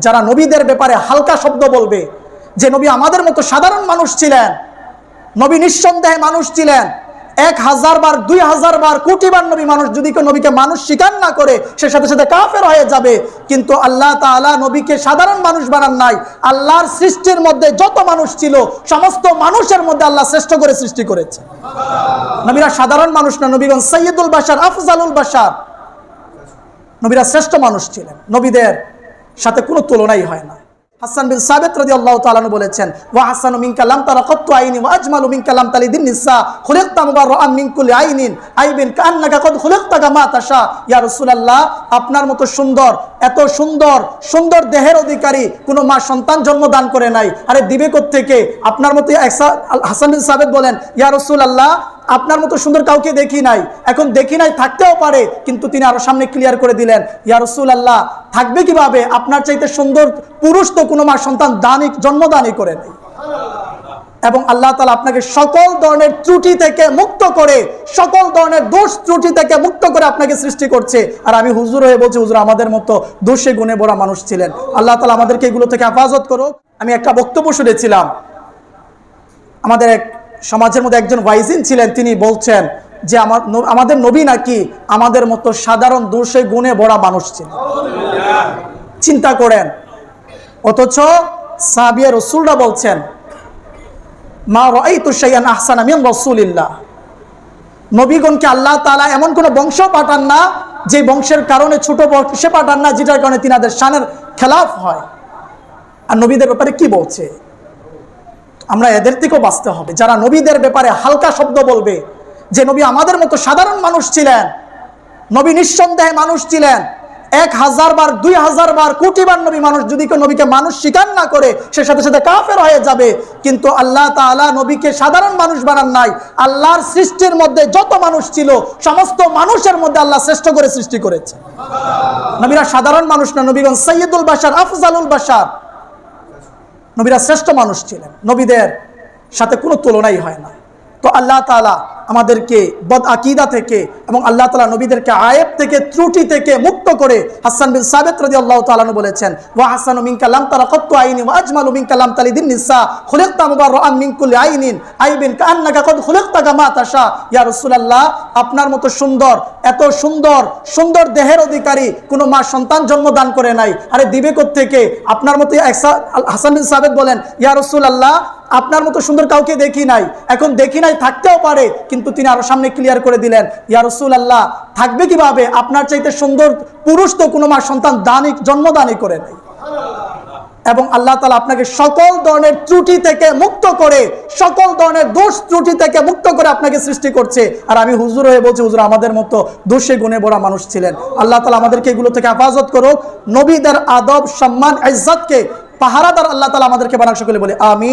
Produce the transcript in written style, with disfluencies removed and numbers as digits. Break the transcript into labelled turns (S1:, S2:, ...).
S1: যারা নবীদের ব্যাপারে হালকা শব্দ বলবে যে নবী আমাদের মতো সাধারণ মানুষ ছিলেন, নবী নিঃসন্দেহে মানুষ ছিলেন, 1000 বার 2000 বার কোটি বার নবী যদি কেউ নবীকে মানুষ স্বীকার না করে সে সাথে সাথে কাফের হয়ে যাবে। কিন্তু আল্লাহ তাআলা নবীকে সাধারণ মানুষ বানান নাই। আল্লাহর সৃষ্টির মধ্যে যত মানুষ ছিল সমস্ত মানুষের মধ্যে আল্লাহ শ্রেষ্ঠ করে সৃষ্টি করেছে। নবীরা সাধারণ মানুষ না, নবীগণ সাইয়্যিদুল বাশার, আফজালুল বাশার, নবীরা শ্রেষ্ঠ মানুষ ছিলেন, নবীদের সাথে কোনো তুলনাই হয় না। হাসান বিন সাবিত রাদিয়াল্লাহু তাআলা আনহু বলেছেন, ওয়া হাসানু মিনকা লাম তারা কাত্তু আইনি ওয়া আজমালু মিনকা লাম তালিদিন নিসা খুলিকতা মুবাররাআন মিন কুল্লি আইনিন আইবিন কান্নাকা কদ খুলিকতা কামা তাশা। ইয়া রাসূলুল্লাহ, আপনার মতো সুন্দর, এত সুন্দর সুন্দর দেহের অধিকারী কোনো মা সন্তান জন্মদান করে নাই। আরে দিবে কোত্থেকে? আপনার মতো হাসান বিন সাবিত বলেন, ইয়া রাসূলুল্লাহ, আপনার মতো সুন্দর কাউকে দেখি নাই, এখন দেখি নাই, থাকতেও পারে। কিন্তু তিনি আরো সামনে ক্লিয়ার করে দিলেন, ইয়া রাসূলুল্লাহ, থাকবে কিভাবে? আপনার চাইতে সুন্দর পুরুষ তো কোনো মা সন্তান জন্মদানই করে নাই। এবং আল্লাহ তাআলা আপনাকে সকল ধরনের ত্রুটি থেকে মুক্ত করে, সকল ধরনের দোষ ত্রুটি থেকে মুক্ত করে আপনাকে সৃষ্টি করছে। আর আমি হুজুর হয়ে বলছি, হুজুর আমাদের মতো দোষে গুণে ভরা মানুষ ছিলেন। আল্লাহ তাআলা আমাদেরকে এগুলো থেকে হেফাজত করুক। আমি একটা বক্তব্য শুনেছিলাম, আমাদের এক সমাজের মধ্যে একজন ওয়াইজিন ছিলেন, তিনি বলছেন যে আমাদের নবী নাকি আমাদের মতো সাধারণ দোষে গুণে ভরা মানুষ ছিলেন। চিন্তা করেন, অথচ সাহাবিয়া রাসূলরা বলছেন, মা রাআইতু শাইআন আহসানা মিন রাসূলিল্লাহ। নবীগণকে আল্লাহ তাআলা এমন কোন বংশ পাঠান না যে বংশের কারণে ছোট বংশে পাঠান না যেটার কারণে তিনাদের শানের খেলাফ হয়। আর নবীদের ব্যাপারে কি বলছে? আমরা এদের থেকেও বাঁচতে হবে। যারা নবীদের ব্যাপারে হালকা শব্দ বলবে যে নবী আমাদের মতো সাধারণ মানুষ ছিলেন, নবী নিঃসন্দেহে মানুষ ছিলেন, 1000 বার 2000 বার কোটি বার যদি কেউ নবীকে মানুষ স্বীকার না করে সে সাথে সাথে কাফের হয়ে যাবে। কিন্তু আল্লাহ তাআলা নবীকে সাধারণ মানুষ বানান নাই। আল্লাহর সৃষ্টির মধ্যে যত মানুষ ছিল সমস্ত মানুষের মধ্যে আল্লাহ শ্রেষ্ঠ করে সৃষ্টি করেছে। নবীরা সাধারণ মানুষ না, নবীগণ সাইয়্যিদুল বাশার, আফজালুল বাশার, নবীরা শ্রেষ্ঠ মানুষ ছিলেন, নবীদের সাথে কোনো তুলনাই হয় না। তো আল্লাহ তাআলা আমাদেরকে বদ আকীদা থেকে এবং আল্লাহ তাআলা নবীদেরকে আয়েব থেকে, ত্রুটি থেকে মুক্ত করে। হাসান বিন সাবিত রাদিয়াল্লাহু তাআলা আনহু বলেছেন, ওয়া হাসানু মিনকা লাম তারা কাত্তু আইনি ওয়া আজমালু মিনকা লাম তালিদিন নিসা খুলিকতা মুবাররাআন মিন কুল্লি আইনিন আইবিন কান্নাকা কদ খুলিকতা কামা তাশা। ইয়া রাসূলুল্লাহ, আপনার মতো সুন্দর, এত সুন্দর সুন্দর দেহের অধিকারী কোনো মা সন্তান জন্মদান করে নাই। আরে দিবে কোত্থেকে? আপনার মতো হাসান বিন সাবিত বলেন, ইয়া রাসূলুল্লাহ, আপনার মতো সুন্দর কাউকে দেখি নাই, এখন দেখি নাই, থাকতেও পারে। কিন্তু তিনি আরো সামনে ক্লিয়ার করে দিলেন, ইয়া রাসূলুল্লাহ, থাকবে কিভাবে? আপনার চাইতে সুন্দর পুরুষ তো কোনো মা সন্তান জন্মদানই করে নাই। এবং আল্লাহ তাআলা আপনাকে সকল ধরনের ত্রুটি থেকে মুক্ত করে, সকল ধরনের দোষ ত্রুটি থেকে মুক্ত করে আপনাকে সৃষ্টি করছে। আর আমি হুজুর হয়ে বলছি, হুজুর আমাদের মতো দোষে গুণে ভরা মানুষ ছিলেন। আল্লাহ তাআলা আমাদেরকে এগুলো থেকে হেফাজত করুক। নবীদের আদব, সম্মান, ইজ্জতকে পাহারাদার আল্লাহ তাআলা আমাদেরকে বানাক। সকলে বলে আমিন।